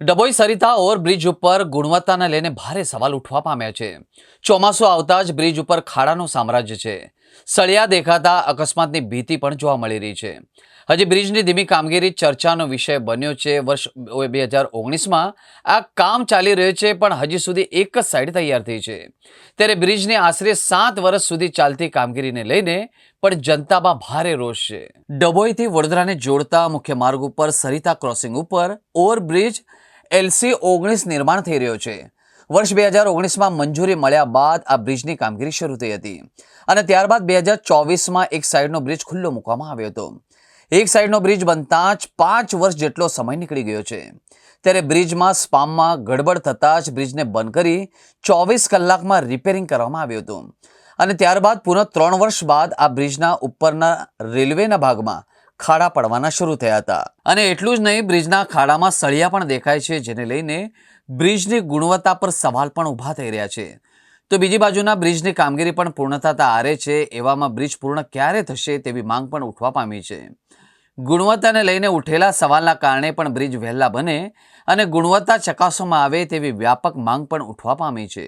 Dabhoi Sarita overbridge ઉપર ગુણવત્તાને લઈને ભારે સવાલ ઉઠવા પામ્યા છે. ચોમાસું આવતા જ બ્રિજ ઉપર ખાડાનું સામ્રાજ્ય છે. સળિયા દેખાતા અકસ્માતની ભીતિ પણ જોવા મળી રહી છે. હજી બ્રિજની ધીમી કામગીરી ચર્ચાનો વિષય બન્યો છે. વર્ષ 2019માં આ કામ ચાલી રહ્યું છે, પણ હજી સુધી એક જ સાઈડ તૈયાર થઈ છે. ત્યારે બ્રિજની આશરે 7 વર્ષ સુધી ચાલતી કામગીરીને લઈને પણ જનતામાં ભારે રોષ છે. ડભોઈથી વડોદરાને જોડતા મુખ્ય માર્ગ ઉપર સરિતા ક્રોસિંગ ઉપર ઓવરબ્રિજ LC-19 નિર્માણ થઈ રહ્યો છે. વર્ષ 2019માં મંજૂરી મળ્યા બાદ આ બ્રિજની કામગીરી શરૂ થઈ હતી અને ત્યારબાદ 2024માં એક સાઈડનો બ્રિજ ખુલ્લો મૂકવામાં આવ્યો હતો. એક સાઈડનો બ્રિજ બનતા જ 5 વર્ષ જેટલો સમય નીકળી ગયો છે. ત્યારે બ્રિજમાં સ્પામમાં ગડબડ થતાં જ બ્રિજને બંધ કરી 24 કલાકમાં રિપેરિંગ કરવામાં આવ્યું હતું અને ત્યારબાદ પુનઃ 3 વર્ષ બાદ આ બ્રિજના ઉપરના રેલવેના ભાગમાં ખાડા પડવાના શરૂ થયા હતા. અને એટલું જ નહીં, બ્રિજના ખાડામાં સળિયા પણ દેખાય છે, જેને લઈને બ્રિજની ગુણવત્તા પર સવાલ પણ ઊભા થઈ રહ્યા છે. તો બીજી બાજુના બ્રિજની કામગીરી પણ પૂર્ણ થતા આરે છે. એવામાં બ્રિજ પૂર્ણ ક્યારે થશે તેવી માંગ પણ ઉઠવા પામી છે. ગુણવત્તાને લઈને ઉઠેલા સવાલના કારણે પણ બ્રિજ વહેલા બને અને ગુણવત્તા ચકાસવામાં આવે તેવી વ્યાપક માંગ પણ ઉઠવા પામી છે.